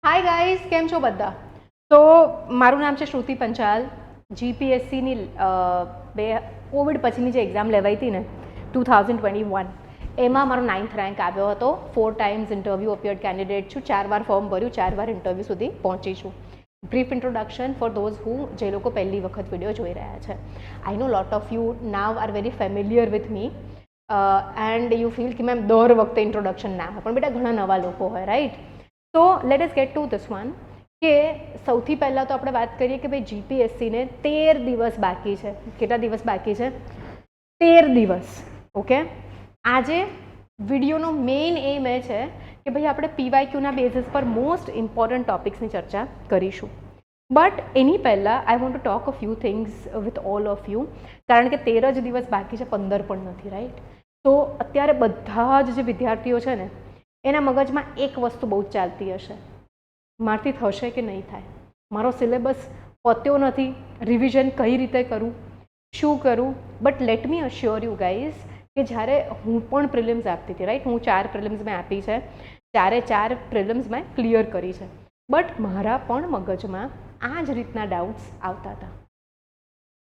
Hi guys, કેમ છો બધા? તો મારું નામ છે શ્રુતિ પંચાલ. જીપીએસસીની બે કોવિડ પછીની જે એક્ઝામ લેવાઈ હતી ને 2021 એમાં મારો 9th રેન્ક આવ્યો હતો. 4 ટાઈમ્સ ઇન્ટરવ્યૂ અપિયર્ડ કેન્ડિડેટ છું. 4 વાર ફોર્મ ભર્યું, 4 વાર ઇન્ટરવ્યૂ સુધી પહોંચી છું. Brief introduction for those who જે લોકો પહેલી વખત વિડીયો જોઈ રહ્યા છે. I know lot of you now are very familiar with me and you feel કે મેમ દર વખતે ઇન્ટ્રોડક્શન ના હોય, પણ બેટા ઘણા નવા લોકો હોય, રાઈટ? તો let us get to this one કે સૌથી પહેલાં તો આપણે વાત કરીએ કે ભાઈ જીપીએસસીને 13 દિવસ બાકી છે. કેટલા દિવસ બાકી છે? 13 દિવસ. ઓકે, આજે વિડીયોનો મેઇન એમ એ છે કે ભાઈ આપણે પીવાયક્યુના બેઝિસ પર મોસ્ટ ઇમ્પોર્ટન્ટ ટોપિક્સની ચર્ચા કરીશું. બટ એની પહેલાં I want to talk a few things with all of you, કારણ કે 13 જ દિવસ બાકી છે, 15 પણ નથી, રાઈટ? તો અત્યારે બધા જ જે વિદ્યાર્થીઓ છે ને એના મગજમાં એક વસ્તુ બહુ જ ચાલતી હશે, મારથી થશે કે નહીં થાય, મારો સિલેબસ પત્યો નથી, રિવિઝન કઈ રીતે કરું, શું કરું. But let me અશ્યોર you guys કે જ્યારે હું પણ પ્રિલિમ્સ આપતી હતી, રાઈટ, હું 4 પ્રિલિમ્સ મેં આપી છે, 4 પ્રિલિમ્સ મેં ક્લિયર કરી છે. બટ મારા પણ મગજમાં આ જ રીતના ડાઉટ્સ આવતા હતા.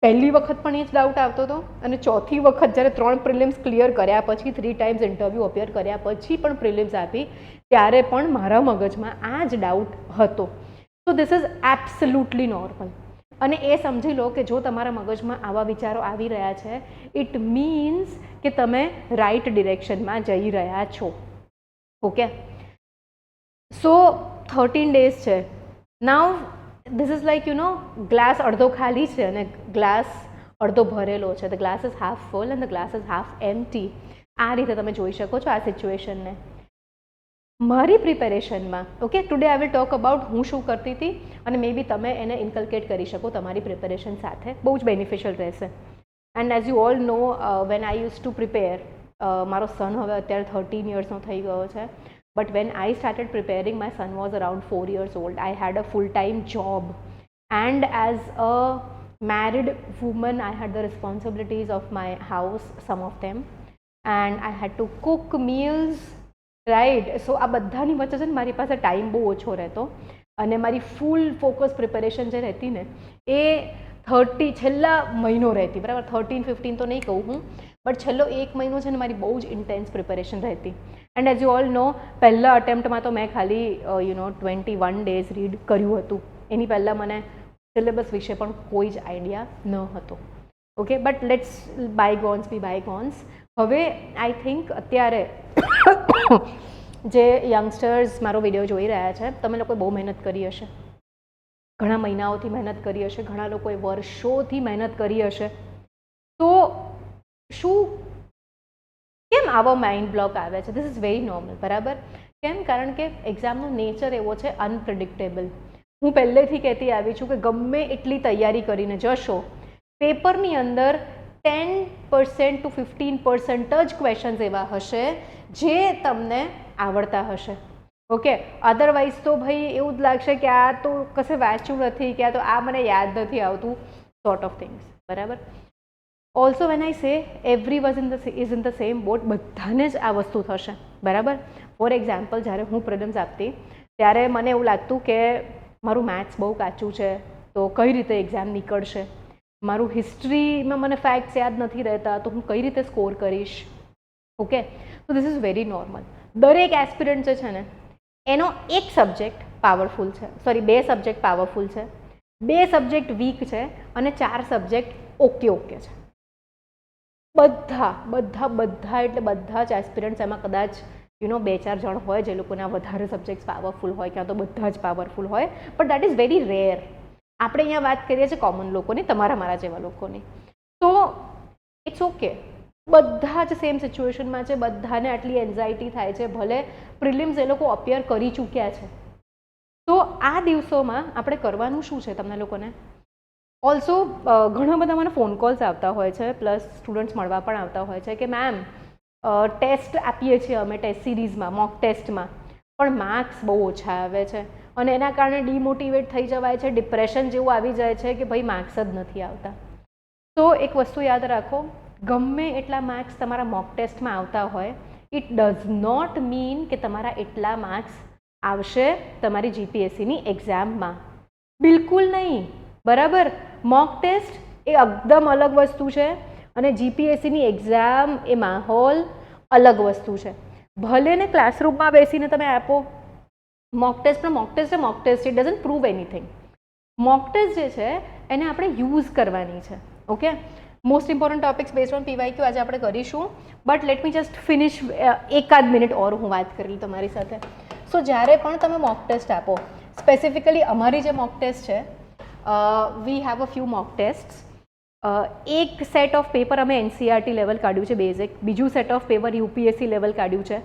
પહેલી વખત પણ એ જ ડાઉટ આવતો હતો અને ચોથી વખત જ્યારે 3 પ્રિલિમ્સ ક્લિયર કર્યા પછી 3 ટાઈમ્સ ઇન્ટરવ્યૂ અપિયર કર્યા પછી પણ પ્રિલિમ્સ આપી ત્યારે પણ મારા મગજમાં આ જ ડાઉટ હતો. તો ધીસ ઇઝ એબ્સોલ્યુટલી નોર્મલ. અને એ સમજી લો કે જો તમારા મગજમાં આવા વિચારો આવી રહ્યા છે, ઇટ મીન્સ કે તમે રાઈટ ડિરેક્શનમાં જઈ રહ્યા છો. ઓકે, સો 13 ડેઝ છે. Now this is like glass અડધો ખાલી છે અને ગ્લાસ અડધો ભરેલો છે. The glass is half full and the glass is half empty. આ રીતે તમે જોઈ શકો છો આ સિચ્યુએશનને. મારી પ્રિપેરેશનમાં, okay, today I will talk about હું શું કરતી હતી અને મે બી તમે એને ઇન્કલ્કેટ કરી શકો તમારી પ્રિપેરેશન સાથે, બહુ જ બેનિફિશિયલ રહેશે. And as you all know, when I use to prepare, મારો સન હવે અત્યારે 13 યર્સનો થઈ ગયો છે. But when I started preparing, my son was around 4 years old. I had a full-time job, and as a married woman, I had the responsibilities of my house, some of them, and I had to cook meals, right? So આ બધાની વચ્ચે છે ને મારી પાસે time બહુ ઓછો રહેતો અને મારી ફૂલ ફોકસ પ્રિપેરેશન જે રહેતી ને એ 30 છેલ્લા મહિનો રહેતી, બરાબર? 13-15 તો નહીં કહું હું, બટ છેલ્લો 1 મહિનો છે ને મારી બહુ જ ઇન્ટેન્સ પ્રિપેરેશન રહેતી. And as you all know, પહેલા અટેમ્પ્ટમાં તો મેં ખાલી 21 ડેઝ રીડ કર્યું હતું. એની પહેલાં મને સિલેબસ વિશે પણ કોઈ જ આઈડિયા ન હતો. ઓકે, બટ લેટ્સ બાયગોન્સ બી બાયગોન્સ. હવે આઈ થિંક અત્યારે જે યંગસ્ટર્સ મારો વિડીયો જોઈ રહ્યા છે, તમે લોકોએ બહુ મહેનત કરી હશે, ઘણા મહિનાઓથી મહેનત કરી હશે, ઘણા લોકોએ વર્ષોથી મહેનત કરી હશે. તો શું કેમ આવો માઇન્ડ બ્લોક આવે છે? ધીસ ઇઝ વેરી નોર્મલ, બરાબર? કેમ? કારણ કે એક્ઝામનો નેચર એવો છે અનપ્રિડિક્ટેબલ. હું પહેલેથી કહેતી આવી છું કે ગમે એટલી તૈયારી કરીને જશો, પેપરની અંદર 10% to 15% જ ક્વેશ્ચન્સ એવા હશે જે તમને આવડતા હશે. ઓકે, અધરવાઇઝ તો ભાઈ એવું જ લાગશે કે આ તો કશે વાંચ્યું નથી, કે આ તો આ મને યાદ નથી આવતું, સોર્ટ ઓફ થિંગ્સ, બરાબર? Also when I say every was is in the same boat, બધાને જ આ વસ્તુ થશે, બરાબર? ફોર એક્ઝામ્પલ, જ્યારે હું પ્રિલિમ્સ આપતી ત્યારે મને એવું લાગતું કે મારું મેથ્સ બહુ કાચું છે, તો કઈ રીતે એક્ઝામ નીકળશે, મારું હિસ્ટ્રીમાં મને ફેક્ટ્સ યાદ નથી રહેતા, તો હું કઈ રીતે સ્કોર કરીશ. ઓકે, તો ધીસ ઇઝ વેરી નોર્મલ. દરેક એસ્પિરન્ટ જે છે ને એનો એક સબ્જેક્ટ પાવરફુલ છે, સોરી 2 સબ્જેક્ટ પાવરફુલ છે, 2 સબ્જેક્ટ વીક છે અને 4 સબ્જેક્ટ ઓકે ઓકે છે. બધા એટલે બધા જ એસ્પિરન્ટ્સ, એમાં કદાચ 2-4 જણ હોય જે લોકોના વધારે સબ્જેક્ટ્સ પાવરફુલ હોય, ક્યાં તો બધા જ પાવરફુલ હોય, but that is very rare. આપણે અહીંયા વાત કરીએ છીએ કોમન લોકોની, તમારા મારા જેવા લોકોની. તો ઇટ્સ ઓકે, બધા જ સેમ સિચ્યુએશનમાં છે, બધાને આટલી એન્ઝાયટી થાય છે, ભલે પ્રિલિમ્સ એ લોકો અપિયર કરી ચૂક્યા છે. તો આ દિવસોમાં આપણે કરવાનું શું છે તમને લોકોને? ઓલ્સો ઘણા બધા મને ફોન કોલ્સ આવતા હોય છે, પ્લસ સ્ટુડન્ટ્સ મળવા પણ આવતા હોય છે કે મેમ ટેસ્ટ આપીએ છીએ અમે ટેસ્ટ સિરીઝમાં, મોક ટેસ્ટમાં, પણ માર્ક્સ બહુ ઓછા આવે છે અને એના કારણે ડિમોટિવેટ થઈ જવાય છે, ડિપ્રેશન જેવું આવી જાય છે કે ભાઈ માર્ક્સ જ નથી આવતા. તો એક વસ્તુ યાદ રાખો, ગમે એટલા માર્ક્સ તમારા મોક ટેસ્ટમાં આવતા હોય, ઇટ ડઝ નોટ મીન કે તમારા એટલા માર્ક્સ આવશે તમારી જીપીએસસીની એક્ઝામમાં. બિલકુલ નહીં, બરાબર. મોક ટેસ્ટ એ એકદમ અલગ વસ્તુ છે અને જીપીએસસીની એક્ઝામ એ માહોલ અલગ વસ્તુ છે. ભલે ને ક્લાસરૂમમાં બેસીને તમે આપો મોક ટેસ્ટ, પણ mock test it doesn't prove anything. Mock test જે છે એને આપણે યુઝ કરવાની છે. Okay, most important topics based on PYQ આજે આપણે કરીશું, but let me just finish એકાદ મિનિટ ઓર હું વાત કરી તમારી સાથે. સો જ્યારે પણ તમે મોક ટેસ્ટ આપો, સ્પેસિફિકલી અમારી જે મોક ટેસ્ટ છે, we have a few mock test. એક સેટ ઓફ પેપર અમે એનસીઆરટી લેવલ કાઢ્યું છે બેઝિક, બીજું set of paper UPSC level કાઢ્યું છે,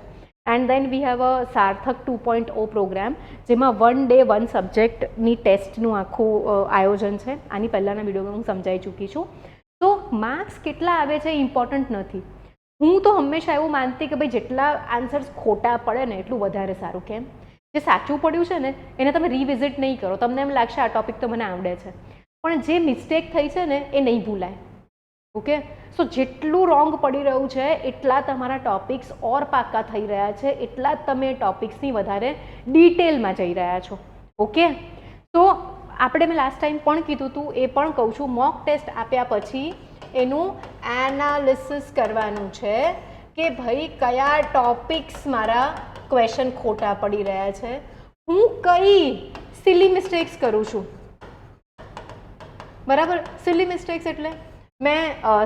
એન્ડ દેન વી હેવ અ સાર્થક 2.0 પ્રોગ્રામ, જેમાં 1 day 1 સબ્જેક્ટની ટેસ્ટનું આખું આયોજન છે. આની પહેલાંના વિડીયોમાં હું સમજાવી ચૂકી છું. તો માર્ક્સ કેટલા આવે છે એ ઇમ્પોર્ટન્ટ નથી. હું તો હંમેશા એવું માનતી કે ભાઈ જેટલા આન્સર્સ ખોટા પડે ને એટલું વધારે સારું. કેમ? જે સાચું પડ્યું છે ને એને તમે રિવિઝિટ નહીં કરો, તમને એમ લાગશે આ ટોપિક તો મને આવડે છે, પણ જે મિસ્ટેક થઈ છે ને એ નહીં ભૂલાય. ઓકે, સો જેટલું રોંગ પડી રહ્યું છે એટલા તમારા ટોપિક્સ ઓર પાક્કા થઈ રહ્યા છે, એટલા જ તમે ટોપિક્સની વધારે ડિટેલમાં જઈ રહ્યા છો. ઓકે, તો આપણે મેં લાસ્ટ ટાઈમ પણ કીધું હતું, એ પણ કહું છું, મોક ટેસ્ટ આપ્યા પછી એનું એનાલિસિસ કરવાનું છે કે ભાઈ કયા ટોપિક્સ મારા ક્વેશ્ચન ખોટા પડી રહ્યા છે, હું કઈ સિલી મિસ્ટેક્સ કરું છું. બરાબર, સિલી મિસ્ટેક્સ એટલે મેં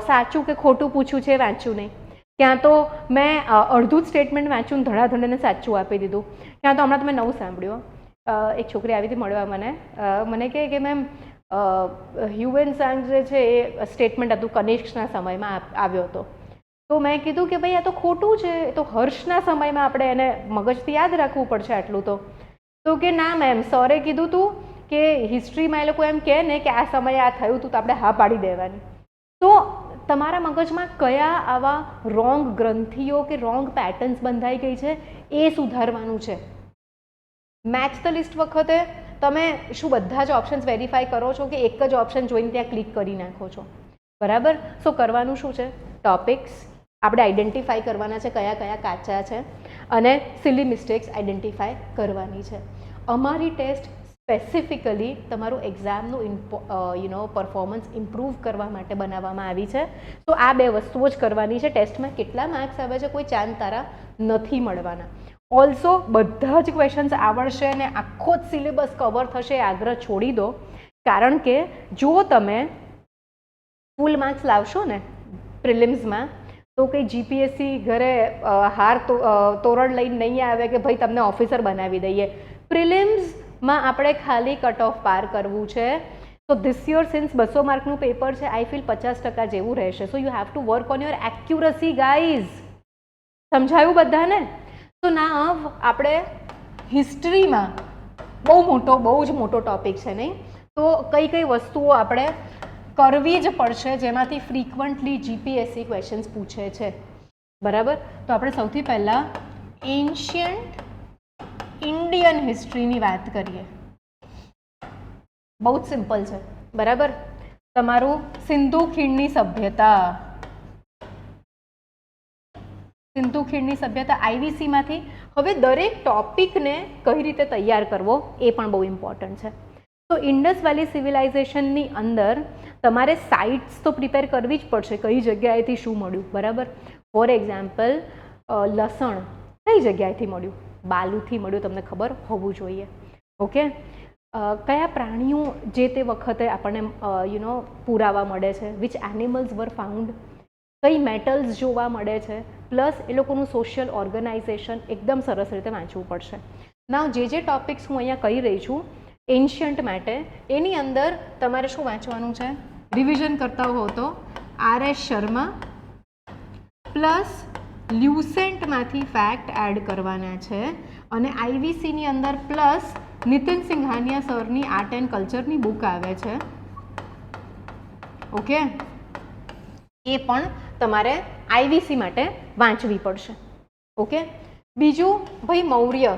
સાચું કે ખોટું પૂછ્યું છે વાંચ્યું નહીં, ક્યાં તો મેં અડધું જ સ્ટેટમેન્ટ વાંચ્યું ને ધડાધડીને સાચું આપી દીધું, ક્યાં તો હમણાં તમે નવું સાંભળ્યું. એક છોકરી આવી હતી મળવા મને કહે કે મેમ હ્યુએન સાંગ જે છે એ સ્ટેટમેન્ટ હતું કનિષ્કના સમયમાં આવ્યો હતો. તો મેં કીધું કે ભાઈ આ તો ખોટું છે, તો હર્ષના સમયમાં આપણે એને મગજથી યાદ રાખવું પડશે આટલું તો કે ના મેમ, સરે કીધું હતું કે હિસ્ટ્રીમાં એ લોકો એમ કહે ને કે આ સમયે આ થયું હતું તો આપણે હા પાડી દેવાની. તો તમારા મગજમાં કયા આવા રોંગ ગ્રંથિઓ કે રોંગ પેટર્ન્સ બંધાઈ ગઈ છે એ સુધારવાનું છે. મેચ ધ લિસ્ટ વખતે તમે શું બધા જ ઓપ્શન્સ વેરીફાઈ કરો છો કે એક જ ઓપ્શન જોઈને ત્યાં ક્લિક કરી નાખો છો? બરાબર. સો કરવાનું શું છે, ટોપિક્સ આપણે આઈડેન્ટિફાઈ કરવાના છે કયા કયા કાચા છે, અને સિલી મિસ્ટેક્સ આઈડેન્ટિફાઈ કરવાની છે. અમારી ટેસ્ટ સ્પેસિફિકલી તમારું એક્ઝામનું પરફોર્મન્સ ઇમ્પ્રૂવ કરવા માટે બનાવવામાં આવી છે. તો આ બે વસ્તુઓ જ કરવાની છે. ટેસ્ટમાં કેટલા માર્ક્સ આવે છે કોઈ ચાંદ તારા નથી મળવાના. ઓલ્સો બધા જ ક્વેશ્ચન્સ આવડશે અને આખો જ સિલેબસ કવર થશે એ આગ્રહ છોડી દો, કારણ કે જો તમે ફૂલ માર્ક્સ લાવશો ને પ્રિલિમ્સમાં તો કંઈ જીપીએસસી ઘરે તોરણ લઈને નહીં આવે કે ભાઈ તમને ઓફિસર બનાવી દઈએ. પ્રિલિમ્સમાં આપણે ખાલી કટ ઓફ પાર કરવું છે. તો ધીસ યર સિન્સ 200 માર્કનું પેપર છે, આઈ ફીલ 50% જેવું રહેશે. So you have to work on your accuracy guys. સમજાયું બધાને? તો ના આપણે હિસ્ટ્રીમાં બહુ જ મોટો ટોપિક છે નહીં, તો કઈ કઈ વસ્તુઓ આપણે કરવી જ પડશે જેમાંથી ફ્રીક્વન્ટલી જીપીએસસી ક્વેશ્ચન્સ પૂછે છે. બરાબર. તો આપણે સૌથી પહેલાં એન્શિયન્ટ ઇન્ડિયન હિસ્ટ્રીની વાત કરીએ. બહુ જ સિમ્પલ છે. બરાબર. તમારું સિંધુ ખીણની સભ્યતા આઈવીસીમાંથી. હવે દરેક ટોપિકને કઈ રીતે તૈયાર કરવો એ પણ બહુ ઇમ્પોર્ટન્ટ છે. તો ઇન્ડસ વેલી સિવિલાઇઝેશનની અંદર તમારે સાઇટ્સ તો પ્રિપેર કરવી જ પડશે, કઈ જગ્યાએથી શું મળ્યું. બરાબર. ફોર એક્ઝામ્પલ લસણ કઈ જગ્યાએથી મળ્યું? બાલુથી મળ્યું, તમને ખબર હોવું જોઈએ. ઓકે. કયા પ્રાણીઓ જે તે વખતે આપણને પુરાવા મળે છે, વિચ એનિમલ્સ વર ફાઉન્ડ, કઈ મેટલ્સ જોવા મળે છે, પ્લસ એ લોકોનું સોશિયલ ઓર્ગેનાઇઝેશન એકદમ સરસ રીતે વાંચવું પડશે. ના જે ટોપિક્સ હું અહીંયા કહી રહી છું એન્શિયન્ટ માટે, એની અંદર તમારે શું વાંચવાનું છે, રિવિઝન કરતા હો તો RS શર્મા પ્લસ લ્યુસેન્ટમાંથી ફેક્ટ એડ કરવાના છે, અને આઈવીસીની અંદર પ્લસ નીતિન સિંઘાનિયા સરની આર્ટ એન્ડ કલ્ચરની બુક આવે છે. ઓકે, એ પણ તમારે આઈવીસી માટે વાંચવી પડશે. ઓકે. બીજું ભાઈ મૌર્ય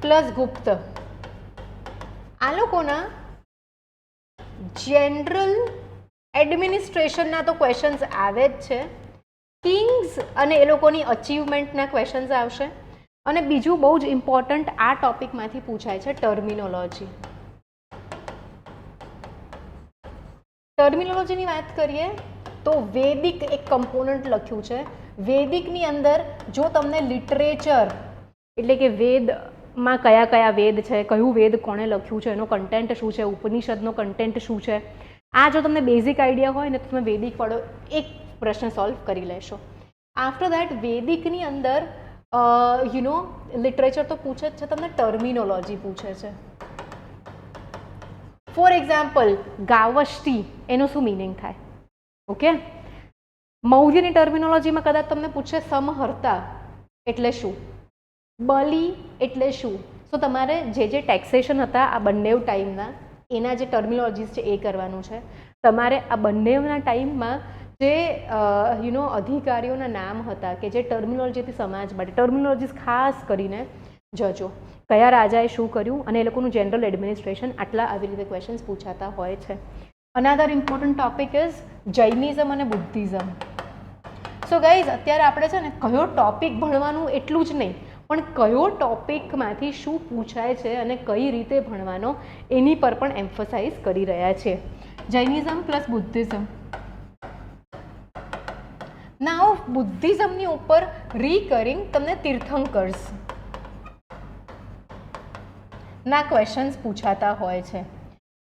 પ્લસ ગુપ્ત, આ લોકોના જનરલ એડમિનિસ્ટ્રેશનના તો ક્વેશ્ચન્સ આવે જ છે, કિંગ્સ અને એ લોકોની અચીવમેન્ટના ક્વેશ્ચન્સ આવશે. અને બીજું બહુ જ ઇમ્પોર્ટન્ટ આ ટોપિકમાંથી પૂછાય છે ટર્મિનોલોજી. ટર્મિનોલોજીની વાત કરીએ તો વેદિક એક કમ્પોનન્ટ લખ્યું છે. વેદિકની અંદર જો તમને લિટરેચર એટલે કે વેદમાં કયા કયા વેદ છે, કયું વેદ કોણે લખ્યું છે, એનો કન્ટેન્ટ શું છે, ઉપનિષદનો કન્ટેન્ટ શું છે, આ જો તમને બેઝિક આઈડિયા હોય ને તો તમે વેદિક વાળો એક પ્રશ્ન સોલ્વ કરી લેશો. આફ્ટર દેટ વેદિકની અંદર લિટરેચર તો પૂછે જ છે, તમને ટર્મિનોલોજી પૂછે છે. ફોર એક્ઝામ્પલ ગાવષ્ટી એનો શું મિનિંગ થાય? ઓકે, મૌર્યની ટર્મિનોલોજીમાં કદાચ તમને પૂછે સમહર્તા એટલે શું, બલિ એટલે શું. તો તમારે જે ટેક્સેશન હતા આ બંને ટાઈમના એના જે ટર્મિનોલોજીસ છે એ કરવાનું છે. તમારે આ બંનેના ટાઈમમાં જે અધિકારીઓના નામ હતા કે જે ટર્મિનોલોજીથી સમાજ માટે ટર્મિનોલોજીસ ખાસ કરીને જજો, કયા રાજાએ શું કર્યું અને એ લોકોનું જનરલ એડમિનિસ્ટ્રેશન, આટલા આવી રીતે ક્વેશ્ચન્સ પૂછાતા હોય છે. Another important topic is Jainism અને બુદ્ધિઝમ. સો ગાઈઝ અત્યારે આપણે છે ને કયો ટોપિક ભણવાનું એટલું જ નહીં, પણ કયો ટોપિકમાંથી શું પૂછાય છે અને કઈ રીતે ભણવાનો એની પર પણ એમ્ફસાઇઝ કરી રહ્યા છે. Jainism plus Buddhism. નાઉ બુદ્ધિઝમની ઉપર રિકરિંગ તમને તીર્થંકર્સ ના ક્વેશ્ચન્સ પૂછાતા હોય છે.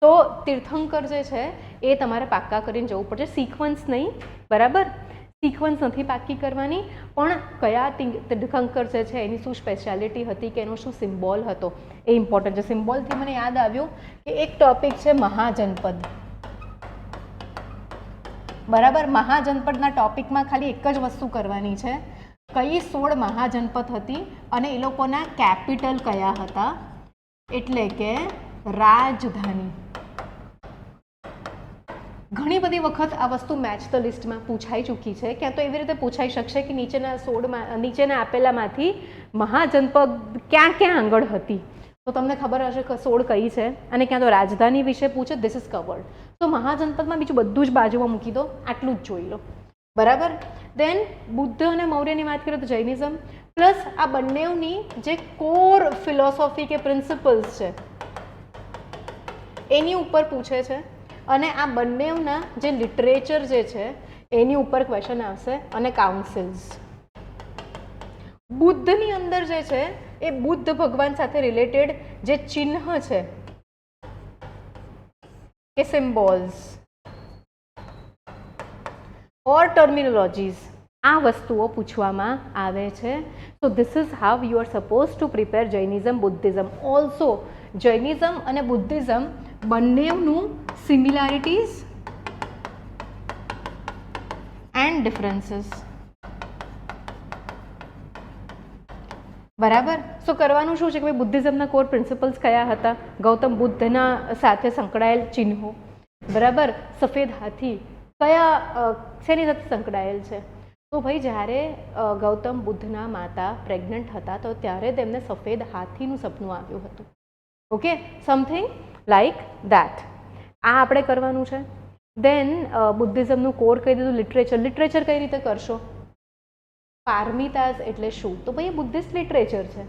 તો તીર્થંકર જે છે એ તમારે પાક્કા કરીને જવું પડશે. સિક્વન્સ નહીં, બરાબર, સિક્વન્સ નથી પાક્કી કરવાની, પણ કયા તીર્થંકર જે છે એની શું સ્પેશિયાલિટી હતી કે એનો શું સિમ્બોલ હતો એ ઇમ્પોર્ટન્ટ છે. સિમ્બોલથી મને યાદ આવ્યું કે એક ટોપિક છે મહાજનપદ, બરાબર. મહાજનપદના ટોપિકમાં ખાલી એક જ વસ્તુ કરવાની છે, કઈ 16 મહાજનપદ હતી અને એ લોકોના કેપિટલ કયા હતા, એટલે કે રાજધાની. ઘણી બધી વખત આ વસ્તુ મેચ ધ લિસ્ટમાં પૂછાઈ ચૂકી છે, ક્યાં તો એવી રીતે પૂછાઈ શકશે કે નીચેના આપેલામાંથી મહાજનપદ ક્યાં ક્યાં આગળ હતી, તો તમને ખબર હશે કે 16 કઈ છે, અને ક્યાં તો રાજધાની વિશે પૂછે, ધીસ ઇઝ કવર્ડ. તો મહાજનપદમાં બીજું બધું જ બાજુમાં મૂકી દો, આટલું જ જોઈ લો, બરાબર. દેન બુદ્ધ અને મૌર્યની વાત કરીએ તો જૈનિઝમ પ્લસ આ બંનેની જે કોર ફિલોસોફી કે પ્રિન્સિપલ્સ છે એની ઉપર પૂછે છે. અને આ બંનેના જે લિટરેચર જે છે એની ઉપર ક્વેશ્ચન આવશે. અને કાઉન્સિલ્સ. બુદ્ધની અંદર જે છે એ બુદ્ધ ભગવાન સાથે રિલેટેડ જે ચિહ્ન છે કે સિમ્બોલ્સ ઓર ટર્મિનોલોજીસ, આ વસ્તુઓ પૂછવામાં આવે છે. So this is how you are suppose to prepare Jainism Buddhism. Also Jainism અને બુદ્ધિઝમ બંનેનું સિમિલારિટીઝ એન્ડ ડિફરન્સીસ, બરાબર. સો કરવાનું શું છે કે ભાઈ બુદ્ધિઝમના કોર પ્રિન્સિપલ્સ કયા હતા, ગૌતમ બુદ્ધના સાથે સંકળાયેલ ચિહ્નો, બરાબર. સફેદ હાથી કયા શેની સાથે સંકળાયેલ છે, તો ભાઈ જ્યારે ગૌતમ બુદ્ધના માતા પ્રેગ્નન્ટ હતા તો ત્યારે તેમને સફેદ હાથીનું સપનું આવ્યું હતું. Okay, something like that. આ આપણે કરવાનું છે. દેન બુદ્ધિઝમનું કોર કહી દીધું. લિટરેચર કઈ રીતે કરશો? પારમિતાસ એટલે શું, તો ભાઈ બુદ્ધિસ્ટ લિટરેચર છે,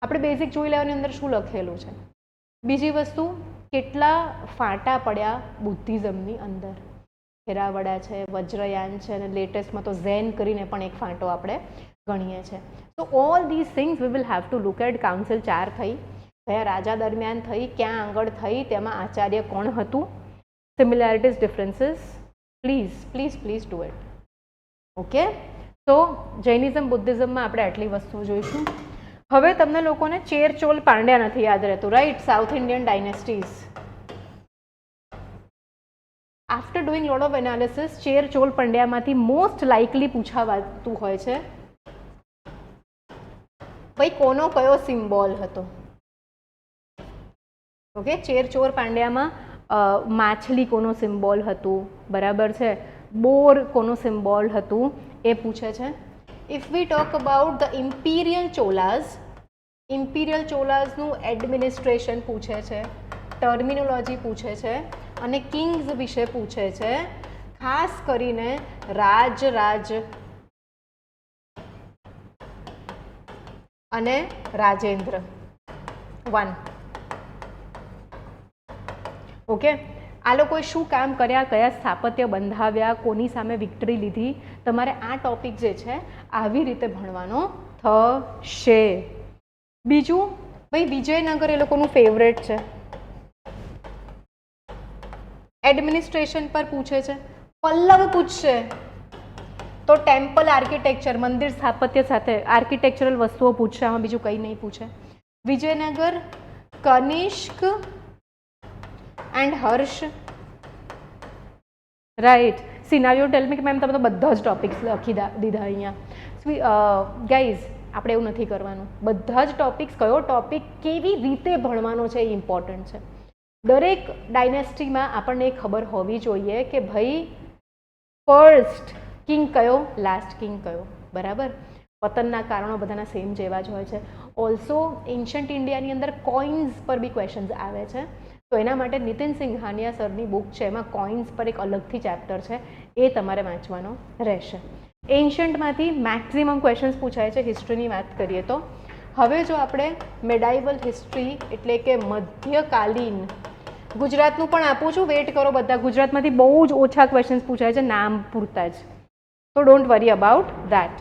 આપણે બેઝિક જોઈ લેવાની અંદર શું લખેલું છે. બીજી વસ્તુ, કેટલા ફાંટા પડ્યા બુદ્ધિઝમની અંદર, ખેરાવડા છે, વજ્રયાન છે, અને લેટેસ્ટમાં તો ઝેન કરીને પણ એક ફાંટો આપણે ગણીએ છીએ. તો all these things we will have to look at. Council 4 થઈ, કયા રાજા દરમિયાન થઈ, ક્યાં આગળ થઈ, તેમાં આચાર્ય કોણ હતું, similarities, differences. Please please please do it. Okay, તો જૈનિઝમ બુદ્ધિઝમમાં આપણે આટલી વસ્તુઓ જોઈશું. હવે તમને લોકોને ચેર ચોલ પાંડ્યા નથી યાદ રહેતું, right? South Indian dynasties. After doing lot of analysis, Chera Chola પાંડ્યામાંથી મોસ્ટ લાઇકલી પૂછાવાતું હોય છે ભાઈ કોનો કયો સિમ્બોલ હતો. ઓકે, ચેર ચોર પાંડ્યામાં માછલી કોનો સિમ્બોલ હતું, બરાબર છે, બોર કોનો સિમ્બોલ હતું એ પૂછે છે. If we talk about the imperial ચોલાઝનું એડમિનિસ્ટ્રેશન પૂછે છે, ટર્મિનોલોજી પૂછે છે, અને કિંગ્સ વિશે પૂછે છે. ખાસ કરીને રાજ અને રાજેન્દ્ર 1. ઓકે, આ લોકોએ શું કામ કર્યા, કયા સ્થાપત્ય બંધાવ્યા, કોની સામે વિક્ટરી લીધી, તમારે આ ટોપિક જે છે આવી રીતે ભણવાનો થશે. બીજું ભાઈ વિજયનગર એ લોકોનું ફેવરેટ છે, એડમિનિસ્ટ્રેશન પર પૂછે છે. પલ્લવ પૂછશે તો ટેમ્પલ આર્કિટેક્ચર, મંદિર સ્થાપત્ય સાથે આર્કિટેક્ચરલ વસ્તુઓ પૂછશે, આમાં બીજું કંઈ નહીં પૂછે. Vijayanagar Kanishka and Harsha, right. Scenario tell me કે મેમ તમે તો બધા જ ટોપિક્સ લખી દીધા અહીંયા. ગાઈઝ આપણે એવું નથી કરવાનું, બધા જ ટોપિક્સ, કયો ટોપિક કેવી રીતે ભણવાનો છે એ ઇમ્પોર્ટન્ટ છે. દરેક ડાયનેસ્ટીમાં આપણને ખબર હોવી જોઈએ કે ભાઈ ફર્સ્ટ કિંગ કયો, લાસ્ટ કિંગ કયો, બરાબર. પતનના કારણો બધાના સેમ જેવા જ હોય છે. ઓલ્સો એન્શન્ટ ઇન્ડિયાની અંદર કોઇન્સ પર બી ક્વેશ્ચન્સ આવે છે, તો એના માટે નીતિન સિંઘાનિયા સરની બુક છે, એમાં કોઇન્સ પર એક અલગથી ચેપ્ટર છે, એ તમારે વાંચવાનો રહેશે. એન્શન્ટમાંથી મેક્સિમમ ક્વેશ્ચન્સ પૂછાય છે. હિસ્ટ્રીની વાત કરીએ તો હવે જો આપણે મેડાઇવલ હિસ્ટ્રી એટલે કે મધ્યકાલીન, ગુજરાતનું પણ આપું છું, વેટ કરો બધા, ગુજરાતમાંથી બહુ જ ઓછા ક્વેશ્ચન્સ પૂછાય છે નામ પૂરતા જ, તો ડોન્ટ વરી અબાઉટ ધેટ.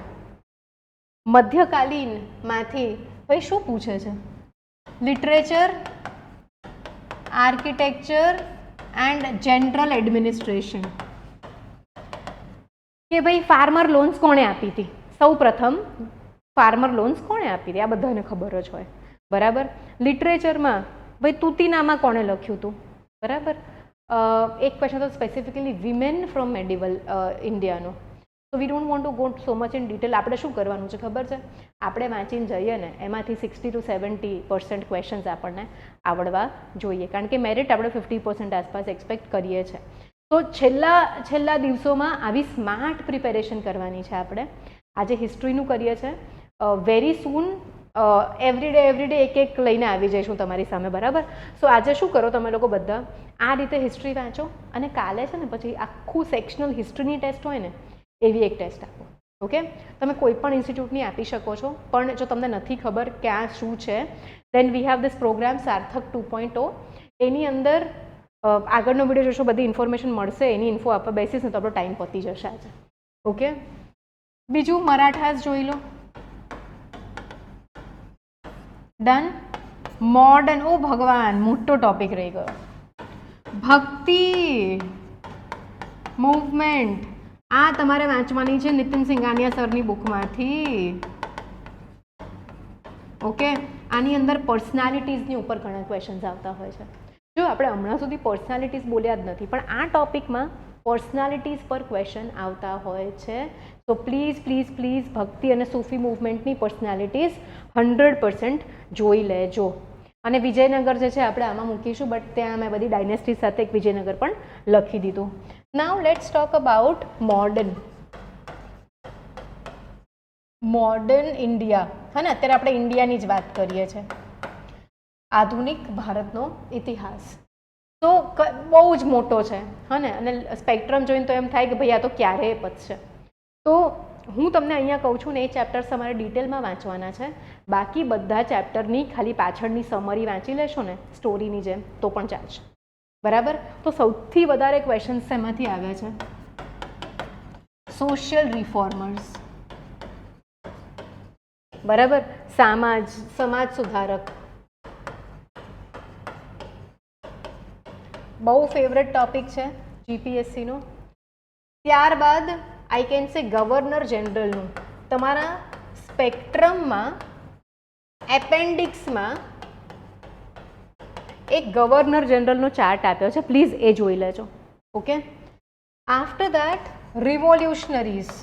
મધ્યકાલીનમાંથી ભાઈ શું પૂછે છે? Literature, architecture and general administration. કે ભાઈ ફાર્મર લોન્સ કોણે આપી હતી? સૌ પ્રથમ ફાર્મર લોન્સ કોણે આપી હતી? આ બધાને ખબર જ હોય, બરાબર. લિટરેચરમાં ભાઈ તુતિનામા કોણે લખ્યું હતું? બરાબર. એક ક્વેશ્ચન તો સ્પેસિફિકલી વિમેન ફ્રોમ મેડિવલ ઇન્ડિયાનો. તો we don't want to go so much in detail. આપણે શું કરવાનું છે ખબર છે? આપણે વાંચીને જઈએ ને એમાંથી 60 to 70% ક્વેશ્ચન્સ આપણને આવડવા જોઈએ, કારણ કે મેરિટ આપણે 50% આસપાસ એક્સપેક્ટ કરીએ છીએ. તો છેલ્લા દિવસોમાં આવી સ્માર્ટ પ્રિપેરેશન કરવાની છે આપણે. આજે હિસ્ટ્રીનું કરીએ છીએ, વેરી સૂન એવરી ડે એક લઈને આવી જઈશું તમારી સામે, બરાબર. સો આજે શું કરો તમે લોકો બધા આ રીતે હિસ્ટ્રી વાંચો, અને કાલે છે ને પછી આખું સેક્શનલ હિસ્ટ્રીની ટેસ્ટ હોય ને એવી એક ટેસ્ટ આપો. ઓકે, તમે કોઈ પણ ઇન્સ્ટિટ્યૂટની આપી શકો છો, પણ જો તમને નથી ખબર કે આ શું છે, દેન વી હેવ ધીસ પ્રોગ્રામ સાર્થક 2.0. એની અંદર આગળનો વિડીયો જોશો, બધી ઇન્ફોર્મેશન મળશે, એની ઇન્ફો આપવા બેસીશ ને તો આપણો ટાઈમ પતી જશે આજે. ઓકે, બીજું મરાઠાસ જોઈ લો. ડન. મોડર્ન, ઓ ભગવાન, મોટો ટોપિક રહી ગયો. ભક્તિ મૂવમેન્ટ, આ તમારે વાંચવાની છે નીતિન સિંઘાનિયા સરની બુકમાંથી. ઓકે, આની અંદર પર્સનાલિટીઝની ઉપર ઘણા ક્વેશ્ચન્સ આવતા હોય છે. જો આપણે હમણાં સુધી પર્સનાલિટીઝ બોલ્યા જ નથી, પણ આ ટોપિકમાં પર્સનાલિટીઝ પર ક્વેશ્ચન આવતા હોય છે. તો પ્લીઝ પ્લીઝ પ્લીઝ ભક્તિ અને સૂફી મૂવમેન્ટની પર્સનાલિટીઝ 100% જોઈ લેજો. અને વિજયનગર જે છે આપણે આમાં મૂકીશું, બટ ત્યાં મેં બધી ડાયનેસ્ટી સાથે એક વિજયનગર પણ લખી દીધું. Now let's talk about modern India. હા ને, અત્યારે આપણે ઇન્ડિયાની જ વાત કરીએ છીએ. આધુનિક ભારતનો ઇતિહાસ તો બહુ જ મોટો છે, હા ને, અને સ્પેક્ટ્રમ જોઈને તો એમ થાય કે ભાઈ આ તો ક્યારેય પતશે. તો હું તમને અહીંયા કહું છું ને એ ચેપ્ટર્સ તમારે ડિટેલમાં વાંચવાના છે. બાકી બધા ચેપ્ટરની ખાલી પાછળની સમરી વાંચી લેશો ને સ્ટોરીની જેમ તો પણ ચાલશે, બરાબર. તો સૌથી વધારે ક્વેશ્ચન્સ એમાંથી આવ્યા છે સોશિયલ રિફોર્મર્સ, બરાબર. સમાજ સુધારક, બહુ ફેવરેટ ટોપિક છે જીપીએસસીનો. ત્યારબાદ આઈ કેન સે ગવર્નર જનરલનું. તમારા સ્પેક્ટ્રમમાં એપેન્ડિક્સમાં એક ગવર્નર જનરલનો ચાર્ટ આપ્યો છે, પ્લીઝ એ જોઈ લેજો. ઓકે, આફ્ટર દેટ રિવોલ્યુશનરીઝ,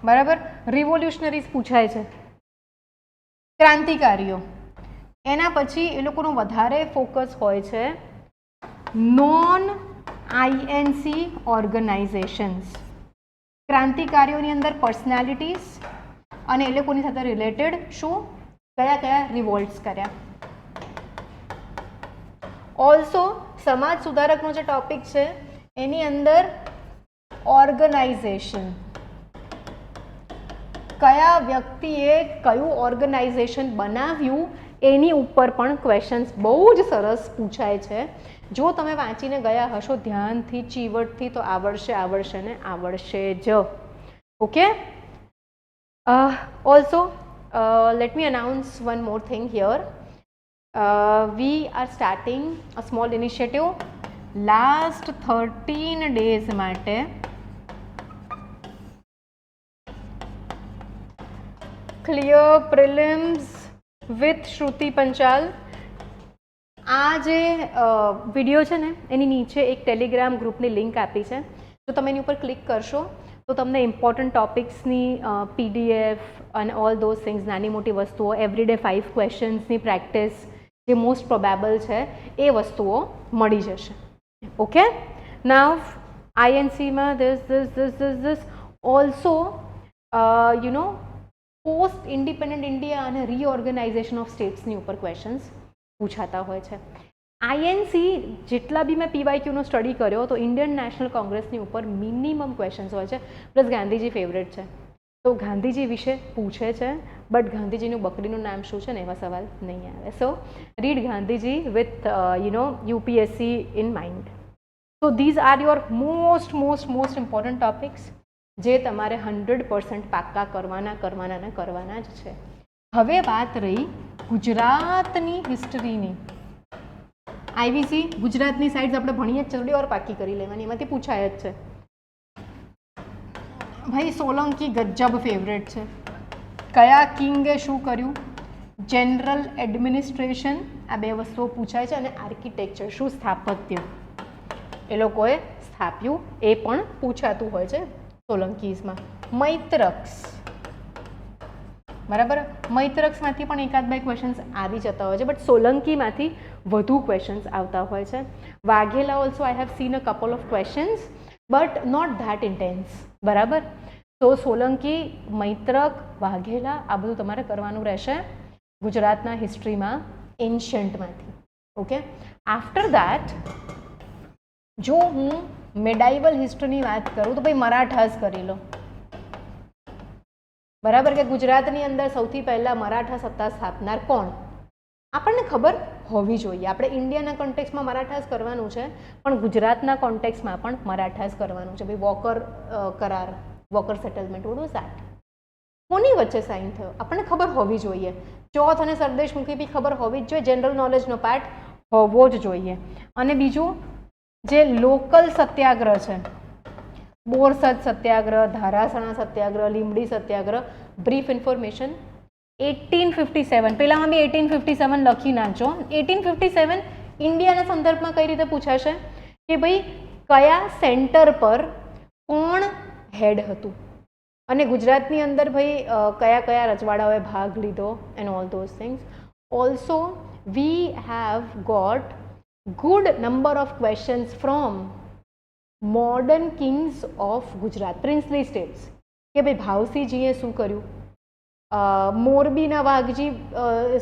બરાબર. રિવોલ્યુશનરીઝ પૂછાય છે, ક્રાંતિકારીઓ. એના પછી એ લોકોનું વધારે ફોકસ હોય છે નોન આઈએનસી ઓર્ગેનાઇઝેશન્સ. ક્રાંતિકારીઓની અંદર પર્સનાલિટીઝ અને એ લોકોની સાથે રિલેટેડ શું કયા રિવોલ્ટ્સ કર્યા. ઓલ્સો સમાજ સુધારકનો જે ટોપિક છે એની અંદર ઓર્ગેનાઇઝેશન, કયા વ્યક્તિએ કયું ઓર્ગેનાઇઝેશન બનાવ્યું એની ઉપર પણ ક્વેશ્ચન્સ બહુ જ સરસ પૂછાય છે. જો તમે વાંચીને ગયા હશો ધ્યાનથી ચીવટથી તો આવડશે ને આવડશે જ. Okay. Also let me announce one more thing here. We are starting a small initiative. Last 13 days માટે clear prelims with Shruti Panchal. આ જે વિડીયો છે ને એની નીચે એક ટેલિગ્રામ ગ્રુપની લિંક આપી છે. જો તમે એની ઉપર ક્લિક કરશો તો તમને ઇમ્પોર્ટન્ટ ટોપિક્સની PDF અને ઓલ ધોઝ થિંગ્સ, નાની મોટી વસ્તુઓ, એવરીડે 5 ક્વેશ્ચન્સની પ્રેક્ટિસ જે મોસ્ટ પ્રોબેબલ છે એ વસ્તુઓ મળી જશે. ઓકે. નાવ INCમાં this also post independent India અને રીઓર્ગેનાઇઝેશન ઓફ સ્ટેટ્સની ઉપર ક્વેશ્ચન્સ પૂછાતા હોય છે. INC જેટલા બી મેં PYQનો સ્ટડી કર્યો તો ઇન્ડિયન નેશનલ કોંગ્રેસની ઉપર મિનિમમ ક્વેશ્ચન્સ હોય છે. પ્લસ ગાંધીજી ફેવરેટ છે તો ગાંધીજી વિશે પૂછે છે, બટ ગાંધીજીનું બકરીનું નામ શું છે ને એવા સવાલ નહીં આવે. So read Gandhiji with UPSC in mind. So these are your most important topics જે તમારે 100% પાક્કા કરવાના જ છે. હવે વાત રહી ગુજરાતની હિસ્ટ્રીની. IVC ગુજરાતની સાઇડ્સ આપણે ભણીએ જ થોડી વાર પાકી કરી લેવાની, એમાંથી પૂછાય જ છે. ભાઈ સોલંકી ગજબ ફેવરેટ છે. કયા કિંગે શું કર્યું? જનરલ એડમિનિસ્ટ્રેશન, આ બે વસ્તુઓ પૂછાય છે. અને આર્કિટેક્ચર, શું સ્થાપત્ય એ લોકોએ સ્થાપ્યું એ પણ પૂછાતું હોય છે સોલંકીઝમાં. મૈત્રક્સ, બરાબર, મૈત્રક્સમાંથી પણ એકાદ બે ક્વેશ્ચન્સ આવી જતા હોય છે, બટ સોલંકીમાંથી વધુ ક્વેશ્ચન્સ આવતા હોય છે. Vaghela also I have seen a couple of questions but not that intense. બરાબર. તો સોલંકી, મૈત્રક, વાઘેલા આ બધું તમારે કરવાનું રહેશે ગુજરાતના હિસ્ટ્રીમાં એન્શન્ટમાંથી. ઓકે. આફ્ટર દેટ જો હું મેડાઇવલ હિસ્ટ્રીની વાત કરું તો ભાઈ મરાઠાસ કરી લો. બરાબર, કે ગુજરાતની અંદર સૌથી પહેલાં મરાઠા સત્તા સ્થાપનાર કોણ આપણને ખબર હોવી જોઈએ. આપણે ઇન્ડિયાના કોન્ટેક્સમાં મરાઠાસ કરવાનું છે, પણ ગુજરાતના કોન્ટેક્સમાં પણ મરાઠાસ કરવાનું છે. ભાઈ વોકર કરાર, walker settlement, what was that? કોની વચ્ચે સાઇન થયો આપણને ખબર હોવી જોઈએ. ચોથ અને સરદેશમુખી બી ખબર હોવી જ જોઈએ. જનરલ નોલેજનો પાર્ટ હોવો જ જોઈએ. અને બીજું જે લોકલ સત્યાગ્રહ છે, બોરસદ સત્યાગ્રહ, ધારાસણા સત્યાગ્રહ, લીંબડી સત્યાગ્રહ, બ્રીફ ઇન્ફોર્મેશન. 1857 પહેલામાં બી 1857 લખી નાખજો. 1857 ઇન્ડિયાના સંદર્ભમાં કઈ રીતે પૂછાશે કે ભાઈ કયા સેન્ટર પર કોણ હેડ હતું, અને ગુજરાતની અંદર ભાઈ કયા કયા રજવાડાઓએ ભાગ લીધો and all those things. Also we have got good number of questions from modern kings of Gujarat, princely states. કે ભાઈ ભાવસિંહજીએ શું કર્યું, મોરબીના વાઘજી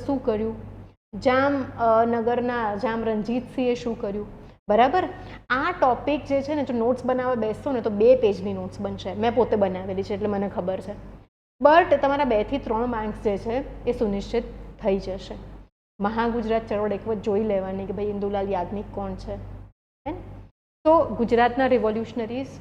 શું કર્યું, જામનગરના જામ રણજીતસિંહે શું કર્યું. બરાબર. આ ટોપિક જે છે ને, જો નોટ્સ બનાવવા બેસશો ને તો 2 પેજની નોટ્સ બનશે. મેં પોતે બનાવેલી છે એટલે મને ખબર છે. બટ તમારા 2 થી 3 માર્ક્સ જે છે એ સુનિશ્ચિત થઈ જશે. મહાગુજરાત ચળવળ એક વખત જોઈ લેવાની કે ભાઈ ઇન્દુલાલ યાજ્ઞિક કોણ છે. તો ગુજરાતના રિવોલ્યુશનરીઝ,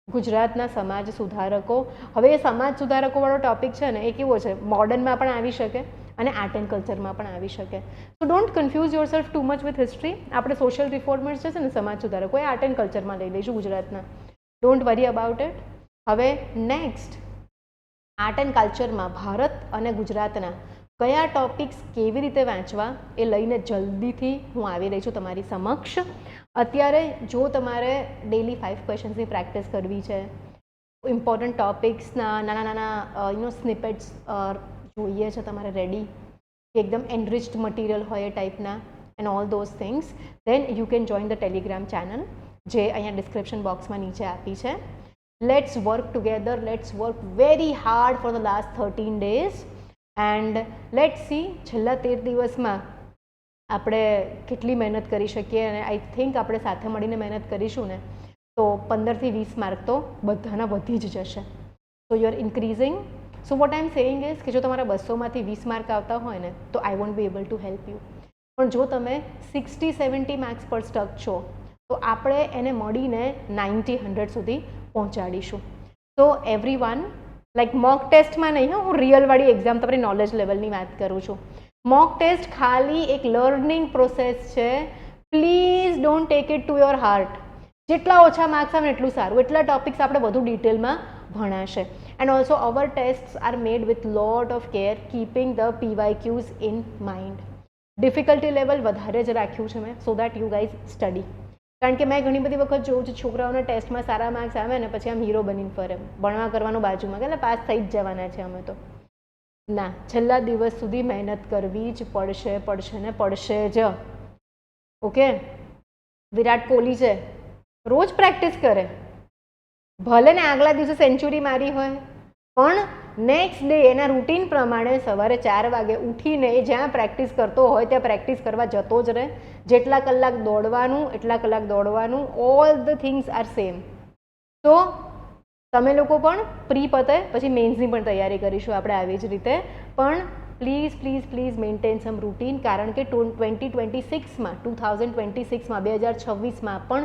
ગુજરાતના સમાજ સુધારકો. હવે એ સમાજ સુધારકોવાળો ટોપિક છે ને એ કેવો છે, મોડર્નમાં પણ આવી શકે અને આર્ટ એન્ડ કલ્ચરમાં પણ આવી શકે. સો don't confuse your self too much with history. આપણે સોશિયલ રિફોર્મર્સ છે ને સમાજ સુધારકો, એ આર્ટ એન્ડ કલ્ચરમાં લઈ લઈશું ગુજરાતના. Don't worry about it. હવે નેક્સ્ટ આર્ટ એન્ડ કલ્ચરમાં ભારત અને ગુજરાતના કયા ટોપિક્સ કેવી રીતે વાંચવા એ લઈને જલ્દીથી હું આવી રહી છું તમારી સમક્ષ. અત્યારે જો તમારે ડેલી 5 ક્વેશ્ચન્સની પ્રેક્ટિસ કરવી છે, ઇમ્પોર્ટન્ટ ટોપિક્સના નાના સ્નિપેટ્સ જોઈએ છે તમારે રેડી, કે એકદમ એનરિચ્ડ મટીરિયલ હોય એ ટાઈપના and all those things, then you can join the Telegram channel જે અહીંયા ડિસ્ક્રિપ્શન બોક્સમાં નીચે આપી છે. Let's work together, let's work very hard for the last 13 days and let's see છેલ્લા 13 દિવસમાં આપણે કેટલી મહેનત કરી શકીએ. અને આઈ થિંક આપણે સાથે મળીને મહેનત કરીશું ને તો 15 થી 20 માર્ક તો બધાના વધી જ જશે. So you are increasing so what I am saying is કે જો તમારા 200માંથી 20 માર્ક આવતા હોય ને તો I want be able to help you. પણ જો તમે 60-70 માર્ક્સ પર સ્ટક છો તો આપણે એને મળીને 90-100 સુધી પહોંચાડીશું. તો એવરી વન, લાઈક મોક ટેસ્ટમાં નહીં, હું રિયલવાળી એક્ઝામ તમારી નોલેજ લેવલની વાત કરું છું. મોક ટેસ્ટ ખાલી એક લર્નિંગ પ્રોસેસ છે. Please don't take it to your heart. જેટલા ઓછા માર્ક્સ આવે એટલું સારું, એટલા ટોપિક્સ આપણે વધુ ડિટેલમાં ભણાશે. And also our test are made with lot of care, keeping the PYQs in mind. Difficulty level વધારે જ રાખ્યું છે મેં, so that you guys study. કારણ કે મેં ઘણી બધી વખત જોઉં છું છોકરાઓના ટેસ્ટમાં સારા માર્ક્સ આવે ને પછી આમ હીરો બનીને ફરે, ભણવા કરવાનું બાજુમાં, એટલે પાસ થઈ જ જવાના છે અમે તો. ના, છેલ્લા દિવસ સુધી મહેનત કરવી જ પડશે ને પડશે જ. ઓકે, વિરાટ કોહલી છે, રોજ પ્રેક્ટિસ કરે, ભલે ને આગલા દિવસે સેન્ચુરી મારી હોય, પણ નેક્સ્ટ ડે એના રૂટીન પ્રમાણે સવારે 4 વાગે ઉઠીને જ્યાં પ્રેક્ટિસ કરતો હોય ત્યાં પ્રેક્ટિસ કરવા જતો જ રહે. જેટલા કલાક દોડવાનું એટલા કલાક દોડવાનું, all the things are same. તો તમે લોકો પણ પ્રી પતે પછી મેન્સની પણ તૈયારી કરીશું આપણે આવી જ રીતે. પણ please please please maintain some routine, કારણ કે 2026માં 2026માં પણ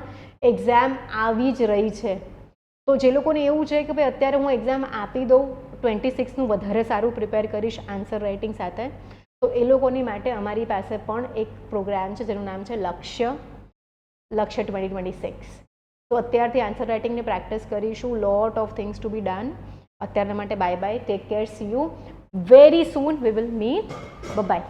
એક્ઝામ આવી જ રહી છે. તો જે લોકોને એવું છે કે ભાઈ અત્યારે હું એક્ઝામ આપી દઉં, 26નું વધારે સારું પ્રિપેર કરીશ આન્સર રાઇટિંગ સાથે, તો એ લોકોની માટે અમારી પાસે પણ એક પ્રોગ્રામ છે જેનું નામ છે લક્ષ્ય 2026. તો અત્યારથી આન્સર રાઇટિંગની પ્રેક્ટિસ કરીશું. Lot of things to be done. અત્યારના માટે bye bye, take care, see you very soon, we will meet, by.